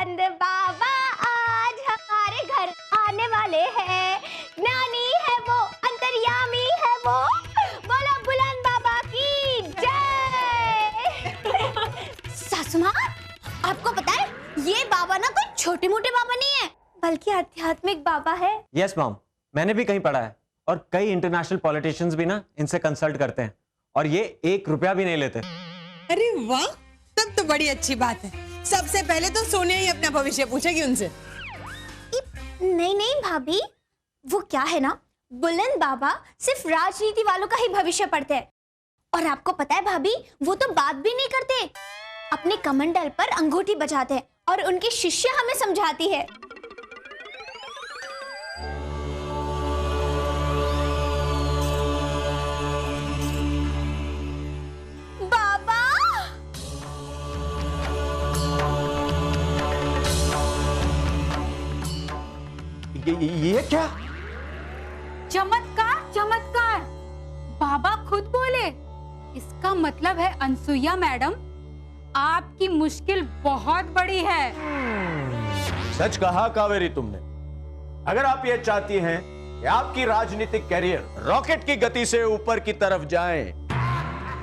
बुलंद बाबा आज हमारे घर आने वाले हैं। ज्ञानी है वो, अंतर्यामी है वो, बोलो बुलंद बाबा की जय। सासू माँ, आपको पता है ये बाबा ना कोई छोटे मोटे बाबा नहीं है, बल्कि आध्यात्मिक बाबा है। यस मॉम, मैंने भी कहीं पढ़ा है और कई इंटरनेशनल पॉलिटिशियंस भी ना इनसे कंसल्ट करते हैं और ये 1 रुपया भी नहीं लेते। अरे वाह, तब तो बड़ी अच्छी बात है। सबसे पहले तो सोनिया ही अपना भविष्य पूछेगी उनसे। नहीं नहीं भाभी, वो क्या है ना, बुलंद बाबा सिर्फ राजनीति वालों का ही भविष्य पढ़ते हैं। और आपको पता है भाभी, वो तो बात भी नहीं करते, अपने कमंडल पर अंगूठी बजाते हैं और उनकी शिष्य हमें समझाती है। बाबा, ये क्या? चमत्कार चमत्कार, बाबा खुद बोले। इसका मतलब है अनसुईया मैडम, आपकी मुश्किल बहुत बड़ी है। सच कहा कावेरी तुमने। अगर आप ये चाहती हैं कि आपकी राजनीतिक कैरियर रॉकेट की गति से ऊपर की तरफ जाए,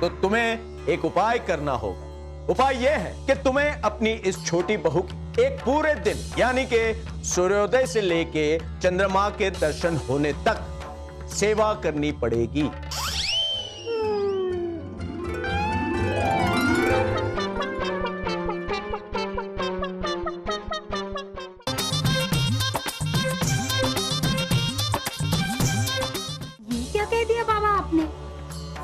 तो तुम्हें एक उपाय करना होगा। उपाय यह है कि तुम्हें अपनी इस छोटी बहू की एक पूरे दिन, यानी कि सूर्योदय से लेके चंद्रमा के दर्शन होने तक सेवा करनी पड़ेगी। ये क्या कह दिया बाबा आपने?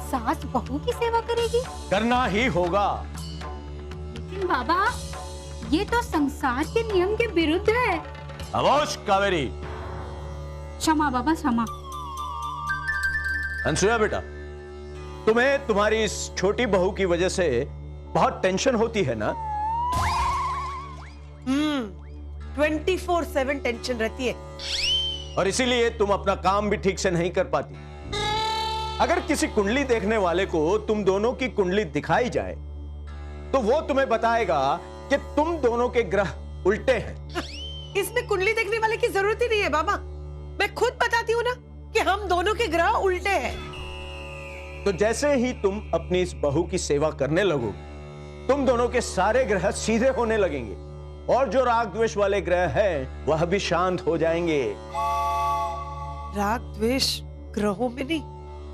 सास बहू की सेवा करेगी? करना ही होगा। लेकिन बाबा, ये तो संसार के नियम के विरुद्ध है। खामोश कावेरी। क्षमा बाबा, क्षमा। अनसुया बेटा, तुम्हें तुम्हारी इस छोटी बहू की वजह से बहुत टेंशन होती है ना? 24/7 टेंशन रहती है। और इसीलिए तुम अपना काम भी ठीक से नहीं कर पाती। अगर किसी कुंडली देखने वाले को तुम दोनों की कुंडली दिखाई जाए, तो वो तुम्हें बताएगा कि तुम दोनों के ग्रह उल्टे हैं। इसमें कुंडली देखने वाले की जरूरत ही नहीं है बाबा, मैं खुद बताती हूँ ना कि हम दोनों के ग्रह उल्टे हैं। तो जैसे ही तुम अपनी इस बहू की सेवा करने लगो, तुम दोनों के सारे ग्रह सीधे होने लगेंगे और जो राग द्वेष वाले ग्रह हैं, वह भी शांत हो जाएंगे। राग द्वेष ग्रहों में नहीं,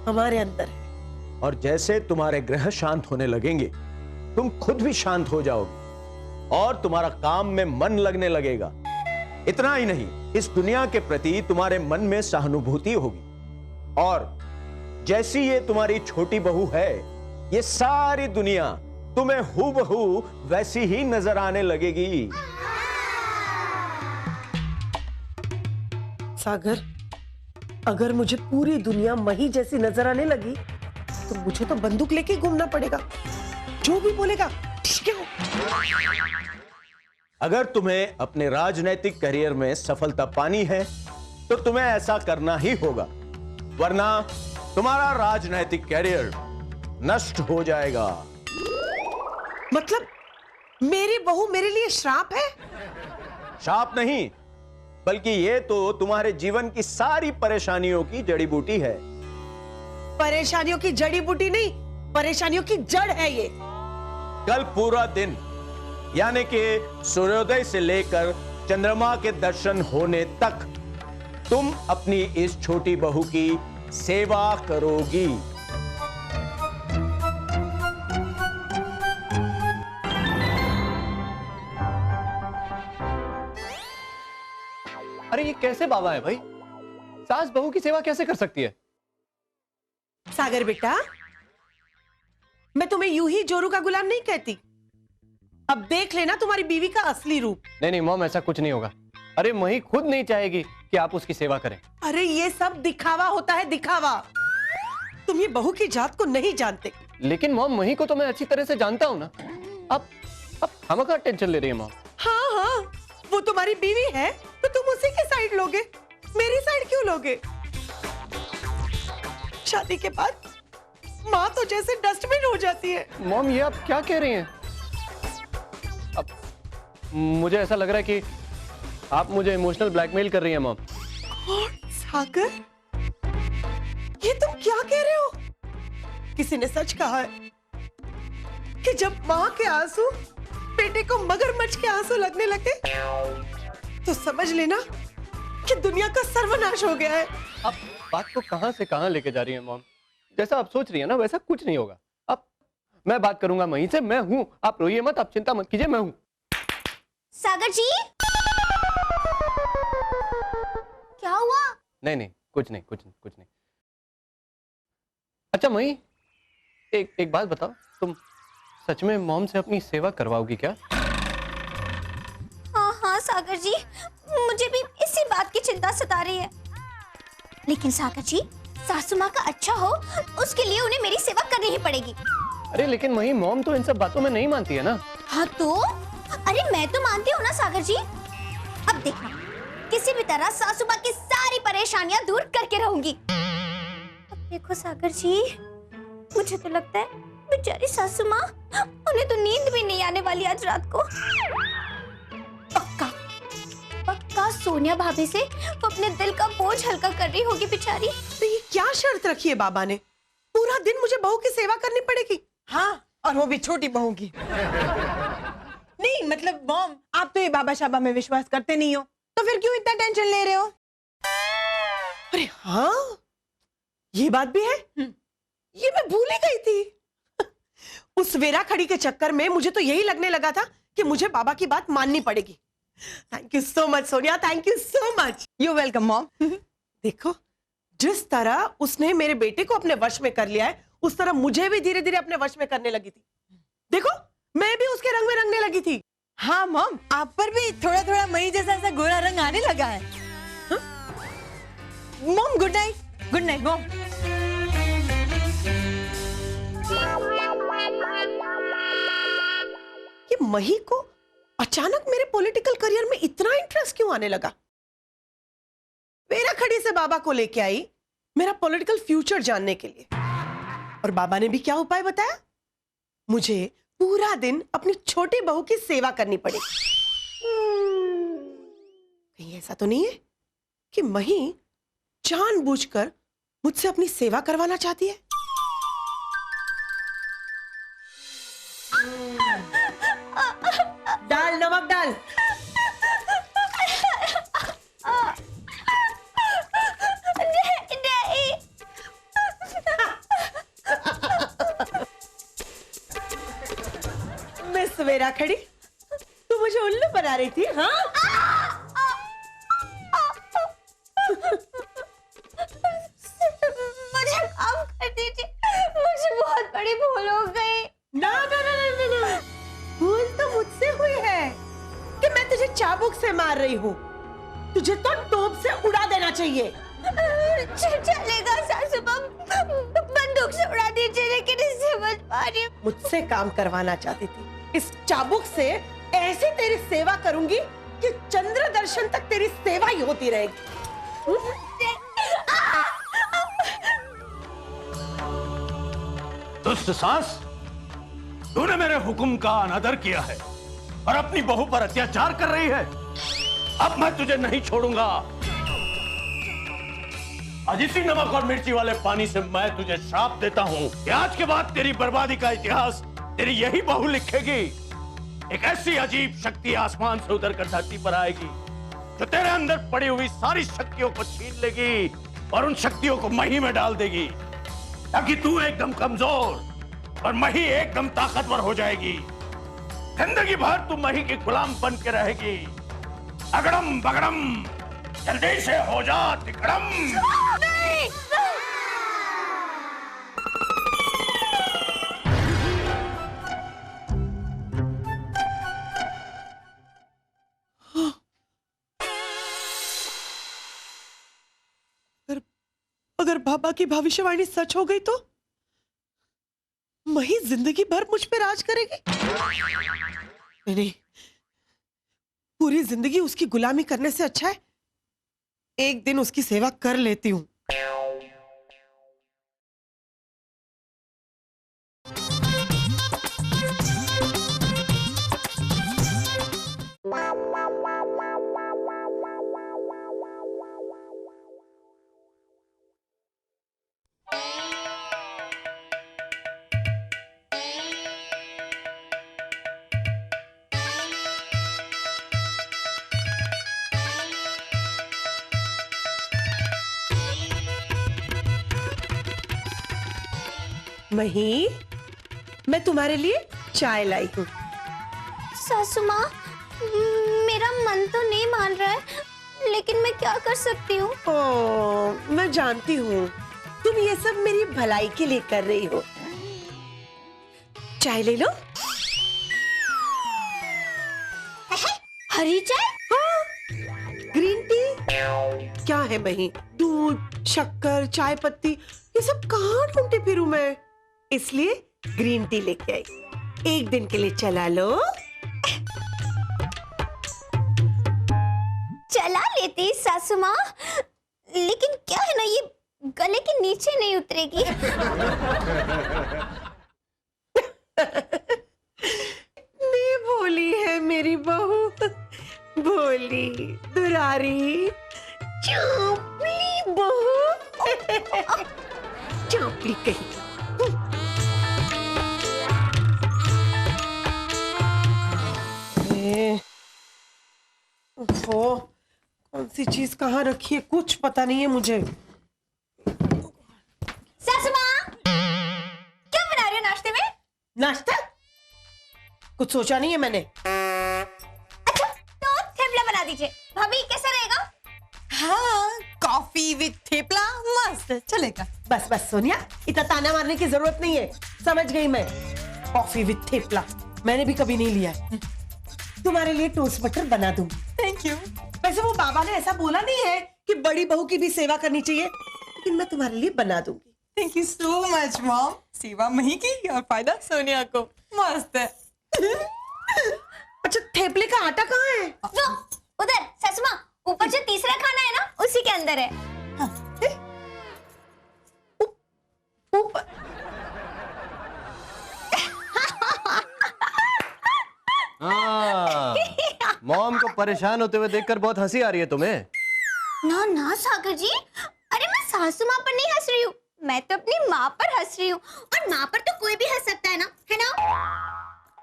हमारे अंदर है। और जैसे तुम्हारे ग्रह शांत होने लगेंगे, तुम खुद भी शांत हो जाओगे और तुम्हारा काम में मन लगने लगेगा। इतना ही नहीं, इस दुनिया के प्रति तुम्हारे मन में सहानुभूति होगी। और जैसी ये तुम्हारी छोटी बहू है, ये सारी दुनिया तुम्हें हूबहू वैसी ही नजर आने लगेगी। सागर, अगर मुझे पूरी दुनिया मही जैसी नजर आने लगी, तो मुझे तो बंदूक लेके घूमना पड़ेगा। जो भी बोलेगा ठीक है। अगर तुम्हें अपने राजनैतिक करियर में सफलता पानी है, तो तुम्हें ऐसा करना ही होगा, वरना तुम्हारा राजनैतिक करियर नष्ट हो जाएगा। मतलब मेरी बहू मेरे लिए श्राप है? शाप नहीं, बल्कि ये तो तुम्हारे जीवन की सारी परेशानियों की जड़ी बूटी है। परेशानियों की जड़ी बूटी नहीं, परेशानियों की जड़ है ये। कल पूरा दिन, यानी कि सूर्योदय से लेकर चंद्रमा के दर्शन होने तक, तुम अपनी इस छोटी बहू की सेवा करोगी। अरे ये कैसे बाबा है भाई? सास बहू की सेवा कैसे कर सकती है? सागर बेटा, मैं तुम्हें यूं ही जोरू का गुलाम नहीं कहती। अब देख लेना तुम्हारी बीवी का असली रूप। नहीं नहीं मॉम, ऐसा कुछ नहीं होगा। अरे मही खुद नहीं चाहेगी कि आप उसकी सेवा करें। अरे ये सब दिखावा होता है, दिखावा। तुम ये बहू की जात को नहीं जानते। लेकिन मॉम, मही को तो मैं अच्छी तरह से जानता हूँ ना। अब हम क्या टेंशन ले रही है मॉम? हाँ हाँ, वो तुम्हारी बीवी है तो तुम उसी की साइड लोगे, मेरी साइड क्यों लोगे? शादी के बाद माँ तो जैसे डस्टबिन हो जाती है। मॉम, ये आप क्या कह रही हैं? मुझे ऐसा लग रहा है कि आप मुझे इमोशनल ब्लैकमेल कर रही हैं मॉम। सागर, ये तुम क्या कह रहे हो? किसी ने सच कहा है कि जब माँ के आंसू बेटे को मगरमच्छ के आंसू लगने लगे तो समझ लेना कि दुनिया का सर्वनाश हो गया है। आप बात को कहां से कहां लेके जा रही हैं मॉम? जैसा आप सोच रही हैं ना वैसा कुछ नहीं होगा। अब मैं बात करूंगा मही से, मैं हूं, आप रोइए मत, आप चिंता मत कीजिए, मैं हूं। सागर जी, क्या हुआ? नहीं नहीं, कुछ नहीं, कुछ नहीं, कुछ नहीं। अच्छा मही, एक बात बताओ, तुम सच में मॉम से अपनी सेवा करवाओगी क्या? हाँ हाँ सागर जी, मुझे भी इसी बात की चिंता सता रही है। लेकिन सागर जी, सासू माँ का अच्छा हो उसके लिए उन्हें मेरी सेवा करनी ही पड़ेगी। अरे लेकिन मही, मॉम तो इन सब बातों में नहीं मानती है ना। हाँ तो, अरे मैं तो मानती हूँ ना सागर जी। अब देखना, किसी भी तरह सासू माँ की सारी परेशानियां दूर करके रहूंगी। अब देखो सागर जी, मुझे तो लगता है बेचारी सासू माँ, उन्हें तो नींद भी नहीं आने वाली आज रात को। पक्का पक्का सोनिया भाभी से वो अपने दिल का बोझ हल्का कर रही होगी बेचारी। तो ये क्या शर्त रखी है बाबा ने? पूरा दिन मुझे बहू की सेवा करनी पड़ेगी? हाँ, और वो भी छोटी बहू की। नहीं मतलब मॉम, आप तो ये बाबा शाबा में विश्वास करते नहीं हो, तो फिर क्यों इतना टेंशन ले रहे हो? अरे हाँ, ये बात भी है। ये मैं भूल ही गई थी। उस वेरा खड़ी के चक्कर में मुझे तो यही लगने लगा था कि मुझे बाबा की बात माननी पड़ेगी। Thank you so much Sonia, thank you so much. You welcome mom. देखो, जिस तरह उसने मेरे बेटे को अपने वश में कर लिया है, उस तरह मुझे भी धीरे धीरे अपने वश में करने लगी थी। देखो, मैं भी उसके रंग में रंगने लगी थी। हाँ मॉम, आप पर भी थोड़ा थोड़ा मई जैसा ऐसा गोरा रंग आने लगा है। Mom good night. Good night mom. ये मही को अचानक मेरे पॉलिटिकल करियर में इतना इंटरेस्ट क्यों आने लगा? वेरा खड़ी से बाबा को लेके आई मेरा पॉलिटिकल फ्यूचर जानने के लिए। और बाबा ने भी क्या उपाय बताया? मुझे पूरा दिन अपनी छोटी बहू की सेवा करनी पड़ेगी। कहीं ऐसा तो नहीं है कि मही जानबूझकर मुझसे अपनी सेवा करवाना चाहती है? डाल, नमक डाल। नहीं। मिस वेरा खड़ी, तू मुझे उल्लू बना रही थी? हाँ, मुझे माफ कर दीजिए, मुझे बहुत बड़ी भूल हो गई। ना ना ना ना ना, ना। भूल तो मुझसे हुई है कि मैं तुझे चाबुक से मार रही हूँ। तुझे तो टोप से उड़ा देना चाहिए। चलेगा सासू माँ, बंदूक से उड़ा दीजिए, लेकिन इससे मत मारिए। मुझसे काम करवाना चाहती थी, इस चाबुक से ऐसी तेरी सेवा करूंगी कि चंद्र दर्शन तक तेरी सेवा ही होती रहेगी। दुष्ट सास, तूने मेरे हुक्म का अनादर किया है और अपनी बहू पर अत्याचार कर रही है। अब मैं तुझे नहीं छोड़ूंगा। आज इसी नमक और मिर्ची वाले पानी से मैं तुझे श्राप देता हूं कि आज के बाद तेरी बर्बादी का इतिहास तेरी यही बहू लिखेगी। एक ऐसी अजीब शक्ति आसमान से उतर कर धरती पर आएगी जो तेरे अंदर पड़ी हुई सारी शक्तियों को छीन लेगी और उन शक्तियों को मही में डाल देगी, ताकि तू एकदम कमजोर और मही एकदम ताकतवर हो जाएगी। जिंदगी भर तू मही की गुलाम बन के रहेगी। अगड़म बगड़म, जल्दी से हो जा तिकड़म। अगर बाबा की भविष्यवाणी सच हो गई तो मही जिंदगी भर मुझ पे राज करेगी। नहीं, पूरी जिंदगी उसकी गुलामी करने से अच्छा है एक दिन उसकी सेवा कर लेती हूँ। मही, मैं तुम्हारे लिए चाय लाई हूँ। सासू माँ, मेरा मन तो नहीं मान रहा है, लेकिन मैं क्या कर सकती हूँ? ओ, मैं जानती हूँ तुम ये सब मेरी भलाई के लिए कर रही हो। चाय ले लो। हरी चाय? हाँ, ग्रीन टी। क्या है मही, दूध, शक्कर, चाय पत्ती, ये सब कहाँ ढूंढती फिरूं मैं? इसलिए ग्रीन टी लेके आई। एक दिन के लिए चला लो। चला लेती सासू माँ, लेकिन क्या है ना, ये गले के नीचे नहीं उतरेगी। नहीं, भोली है मेरी बहू, भोली दुरारी चापली बहू। चापली कहीं। ओहो, कौन सी चीज कहाँ रखी है कुछ पता नहीं है मुझे। सासू माँ, क्या बना रही हो नाश्ते में? नाश्ता? कुछ सोचा नहीं है मैंने। अच्छा, तो थेपला बना दीजिए। भाभी, कैसा रहेगा? हाँ, कॉफी विथ थेपला मस्त चलेगा। बस बस सोनिया, इतना ताना मारने की जरूरत नहीं है, समझ गई मैं। कॉफी विथ थेपला मैंने भी कभी नहीं लिया है। तुम्हारे लिए टोस्ट बटर बना दूंगी। Thank you. वैसे वो बाबा ने ऐसा बोला नहीं है कि बड़ी बहू की भी सेवा करनी चाहिए, लेकिन मैं तुम्हारे लिए बना दूंगी। Thank you so much mom. सेवा मही की और फायदा सोनिया को। मस्त है। अच्छा, थेपले का आटा कहाँ है? वो उधर सासू माँ, ऊपर जो तीसरा खाना है ना, उसी के अंदर है। ऊपर। हाँ, मॉम को परेशान होते हुए देखकर बहुत हंसी आ रही है तुम्हें। ना ना सागर जी, अरे मैं सासू माँ पर नहीं हंस रही हूँ, मैं तो अपनी माँ पर हंस रही हूँ। और माँ पर तो कोई भी हंस सकता है ना, है ना?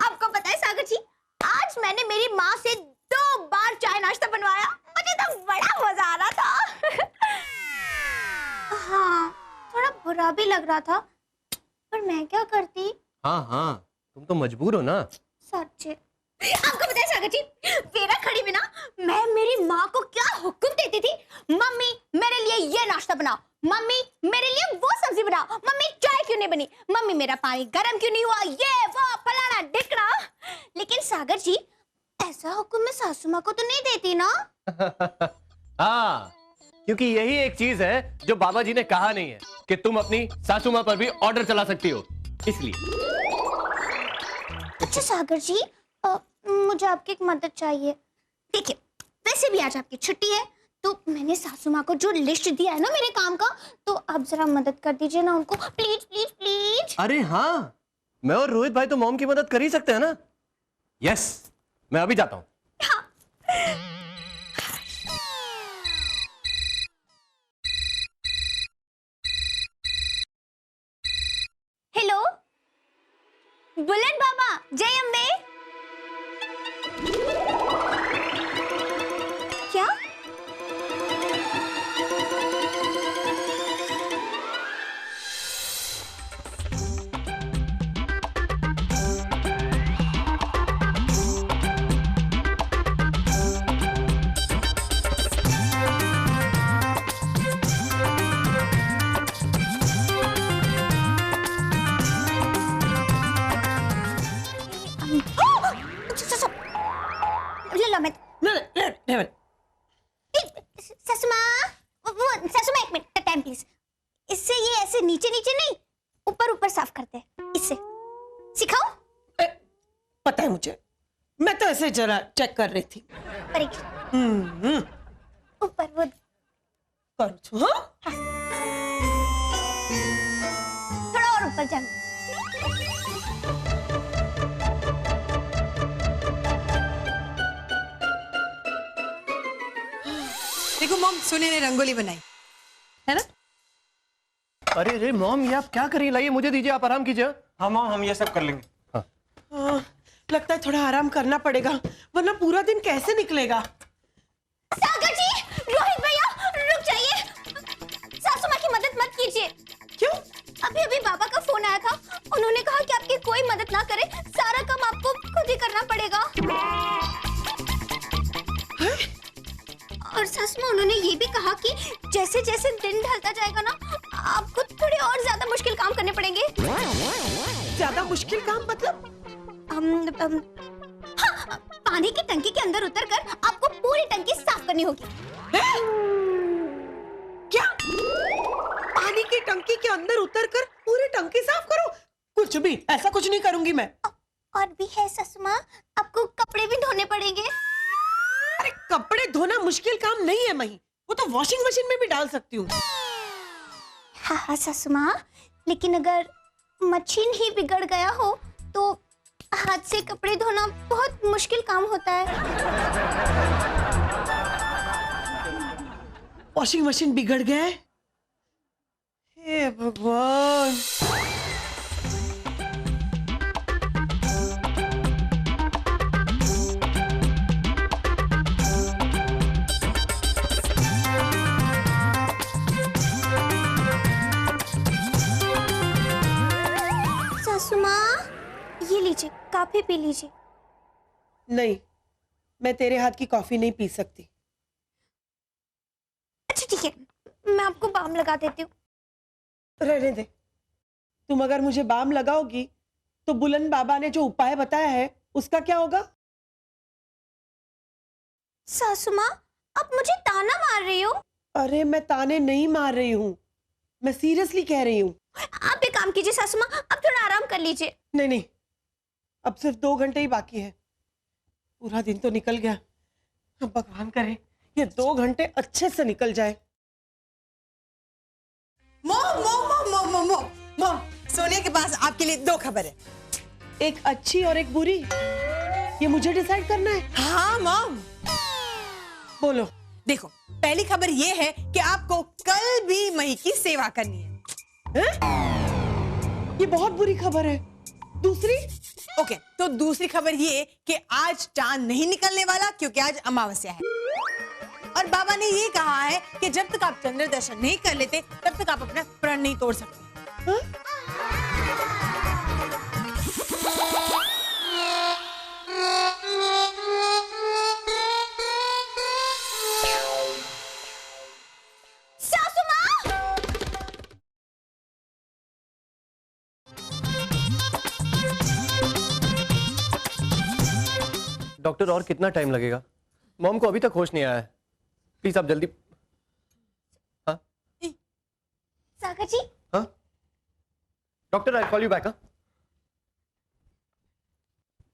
आपको पता है सागर जी, आज मैंने मेरी माँ से 2 बार चाय नाश्ता बनवाया, मुझे तो बड़ा मजा आ रहा था। हाँ, थोड़ा बुरा भी लग रहा था, पर मैं क्या करती? हाँ हाँ, तुम तो मजबूर हो ना। सच्चे। आपको पता है सागर जी, मेरा खड़ी में ना, मैं मेरी माँ को क्या हुक्म देती थी? मम्मी, मेरे लिए ये नाश्ता बनाओ, मम्मी मेरे लिए वो सब्जी बनाओ, मम्मी चाय क्यों नहीं बनी, मम्मी मेरा पानी गर्म क्यों नहीं हुआ, ये वो फलाना ढिकना। लेकिन सागर जी, ऐसा हुक्म मैं सासू माँ को तो नहीं देती ना। हाँ, क्योंकि यही एक चीज है जो बाबा जी ने कहा नहीं है कि तुम अपनी सासू माँ पर भी ऑर्डर चला सकती हो, इसलिए। अच्छा सागर जी, मुझे आपकी एक मदद चाहिए। देखिए, वैसे भी आज आपकी छुट्टी है, तो मैंने सासू माँ को जो लिस्ट दिया है ना मेरे काम का, तो आप जरा मदद कर दीजिए ना उनको, प्लीज प्लीज प्लीज। अरे हाँ, मैं और रोहित भाई तो मॉम की मदद कर ही सकते हैं ना। यस, मैं अभी जाता हूँ। हेलो, बुलेट बाबा, जय अम्बे। क्या? सासू माँ, एक मिनट टाइम प्लीज। इससे ये ऐसे नीचे नीचे नहीं, ऊपर ऊपर साफ करते हैं, इससे सिखाओ। पता है मुझे, मैं तो ऐसे जरा चेक कर रही थी। परीक्षा ऊपर वो करो। हाँ? थोड़ा और ऊपर जाना। देखो मॉम, सोनिया ने रंगोली बनाई है ना। अरे अरे मॉम, ये आप क्या कर रही हैं? लाइए मुझे दीजिए, आप आराम कीजिए। हाँ मॉम, हम ये सब कर लेंगे। लगता है थोड़ा आराम करना पड़ेगा, वरना पूरा दिन कैसे निकलेगा। सागर जी, रोहित भैया रुक जाइए, सासू माँ की मदद मत कीजिए। क्यों? अभी अभी बाबा का फोन आया था, उन्होंने कहा कि आपकी कोई मदद ना करे, सारा काम आपको खुद ही करना पड़ेगा। और सच में उन्होंने ये भी कहा कि जैसे जैसे दिन ढलता जाएगा ना, आपको थोड़े और ज्यादा मुश्किल काम करने पड़ेंगे। ज्यादा मुश्किल काम मतलब? हाँ, पानी की टंकी के अंदर उतरकर आपको पूरी टंकी साफ करनी होगी। क्या? पानी की टंकी के अंदर उतरकर पूरी टंकी साफ करो? कुछ भी, ऐसा कुछ नहीं करूंगी मैं। और भी है ससु माँ, आपको कपड़े भी धोने पड़ेंगे। अरे कपड़े धोना मुश्किल काम नहीं है मही, वो तो वॉशिंग मशीन में भी डाल सकती हूँ। हाँ हाँ ससु माँ, लेकिन अगर मशीन ही बिगड़ गया हो तो हाथ से कपड़े धोना बहुत मुश्किल काम होता है। वॉशिंग मशीन बिगड़ गया है? हे भगवान। सासू माँ, ये लीजिए, कॉफी पी लीजिए। नहीं, मैं तेरे हाथ की कॉफी नहीं पी सकती। अच्छा ठीक है, मैं आपको बाम लगा देती हूँ। रहने दे। तुम अगर मुझे बाम लगाओगी तो बुलंद बाबा ने जो उपाय बताया है उसका क्या होगा? सासू माँ, आप मुझे ताना मार रही हो? अरे मैं ताने नहीं मार रही हूँ, मैं सीरियसली कह रही हूँ। आप एक काम कीजिए सासू माँ, आप थोड़ा आराम कर लीजिए। नहीं नहीं, अब सिर्फ 2 घंटे ही बाकी है, पूरा दिन तो निकल गया। अब भगवान करे ये 2 घंटे अच्छे से निकल जाए। Mom mom mom mom mom mom mom, Sonia के पास आपके लिए 2 खबर है। एक अच्छी और एक बुरी, ये मुझे डिसाइड करना है। हाँ मॉम, बोलो। देखो, पहली खबर ये है कि आपको कल भी मही की सेवा करनी है। ये बहुत बुरी खबर है। दूसरी? ओके, तो दूसरी खबर ये कि आज चांद नहीं निकलने वाला क्योंकि आज अमावस्या है। और बाबा ने ये कहा है कि जब तक आप चंद्र दर्शन नहीं कर लेते तब तक आप अपना प्रण नहीं तोड़ सकते। हाँ? सासू माँ! डॉक्टर और कितना टाइम लगेगा? मॉम को अभी तक होश नहीं आया है, प्लीज आप जल्दी। हाँ सागर जी, हाँ doctor, I call you back. हाँ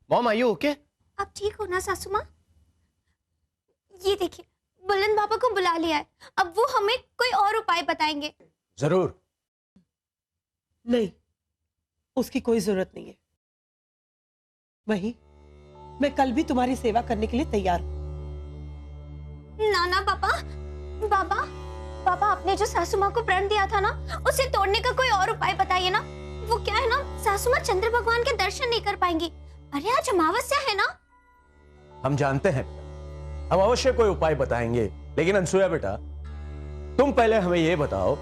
मॉम, आर यू ओके? आप ठीक हो ना सासू माँ? ये देखिए, बुलंद बाबा को बुला लिया है, अब वो हमें कोई और उपाय बताएंगे। जरूर। नहीं, उसकी कोई जरूरत नहीं है। वही, मैं कल भी तुम्हारी सेवा करने के लिए तैयार हूं। ना ना पापा, बाबा पापा, आपने जो सासू माँ को प्रण दिया था ना, उसे तोड़ने का कोई और उपाय बताइए ना। वो क्या है ना, सासू माँ चंद्र भगवान के दर्शन नहीं कर पाएंगी। अरे आज अमावस्या है ना। हम जानते हैं, हम अवश्य कोई उपाय बताएंगे, लेकिन अनसुया बेटा, तुम पहले हमें यह बताओ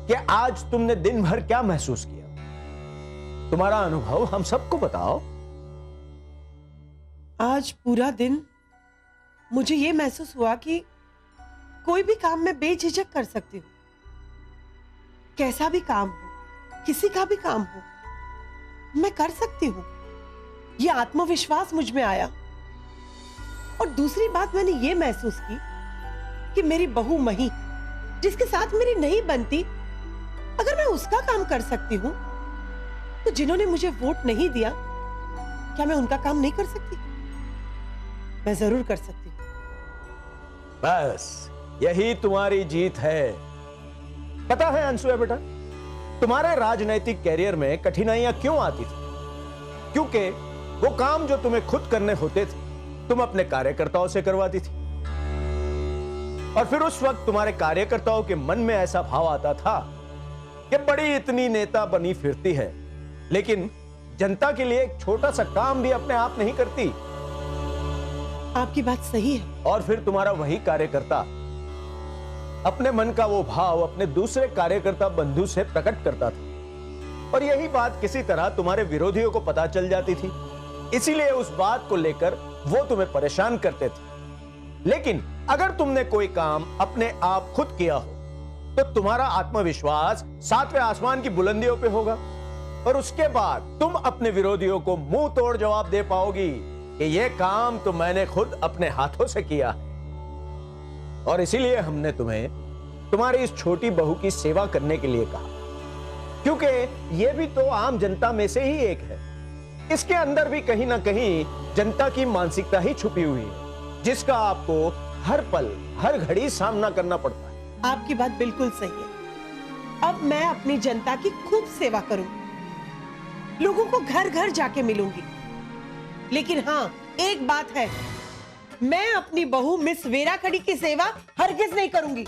कि आज तुमने दिन भर क्या महसूस किया? तुम्हारा अनुभव हम सबको बताओ। आज पूरा दिन मुझे ये महसूस हुआ कि कोई भी काम मैं बेझिझक कर सकती हूँ। कैसा भी काम हो, किसी का भी काम हो, मैं कर सकती हूँ। ये आत्मविश्वास मुझ में आया। और दूसरी बात मैंने ये महसूस की कि मेरी बहू मही, जिसके साथ मेरी नहीं बनती, अगर मैं उसका काम कर सकती हूँ तो जिन्होंने मुझे वोट नहीं दिया, क्या मैं उनका काम नहीं कर सकती? मैं जरूर कर सकती हूँ। बस यही तुम्हारी जीत है। पता है अनसुया बेटा, तुम्हारे राजनैतिक कैरियर में कठिनाइयां क्यों आती थी? क्योंकि वो काम जो तुम्हें खुद करने होते थे, तुम अपने कार्यकर्ताओं से करवाती थी। और फिर उस वक्त तुम्हारे कार्यकर्ताओं के मन में ऐसा भाव आता था कि बड़ी इतनी नेता बनी फिरती है, लेकिन जनता के लिए एक छोटा सा काम भी अपने आप नहीं करती। आपकी बात सही है। और फिर तुम्हारा वही कार्यकर्ता अपने मन का वो भाव अपने दूसरे कार्यकर्ता बंधु से प्रकट करता था, और यही बात किसी तरह तुम्हारे विरोधियों को पता चल जाती थी। इसीलिए उस बात को लेकर वो तुम्हें परेशान करते थे। लेकिन अगर तुमने कोई काम अपने आप खुद किया हो तो तुम्हारा आत्मविश्वास 7वें आसमान की बुलंदियों पे होगा, और उसके बाद तुम अपने विरोधियों को मुंह तोड़ जवाब दे पाओगी कि यह काम तो मैंने खुद अपने हाथों से किया है। और इसीलिए हमने तुम्हें तुम्हारी इस छोटी बहू की सेवा करने के लिए कहा, क्योंकि यह भी तो आम जनता में से ही एक है। इसके अंदर भी कहीं ना कहीं जनता की मानसिकता ही छुपी हुई है, जिसका आपको हर पल हर घड़ी सामना करना पड़ता है। आपकी बात बिल्कुल सही है। अब मैं अपनी जनता की खूब सेवा करूंगी, लोगों को घर घर जाके मिलूंगी। लेकिन हाँ, एक बात है, मैं अपनी बहू मिस वेरा खड़ी की सेवा हरगिज नहीं करूंगी।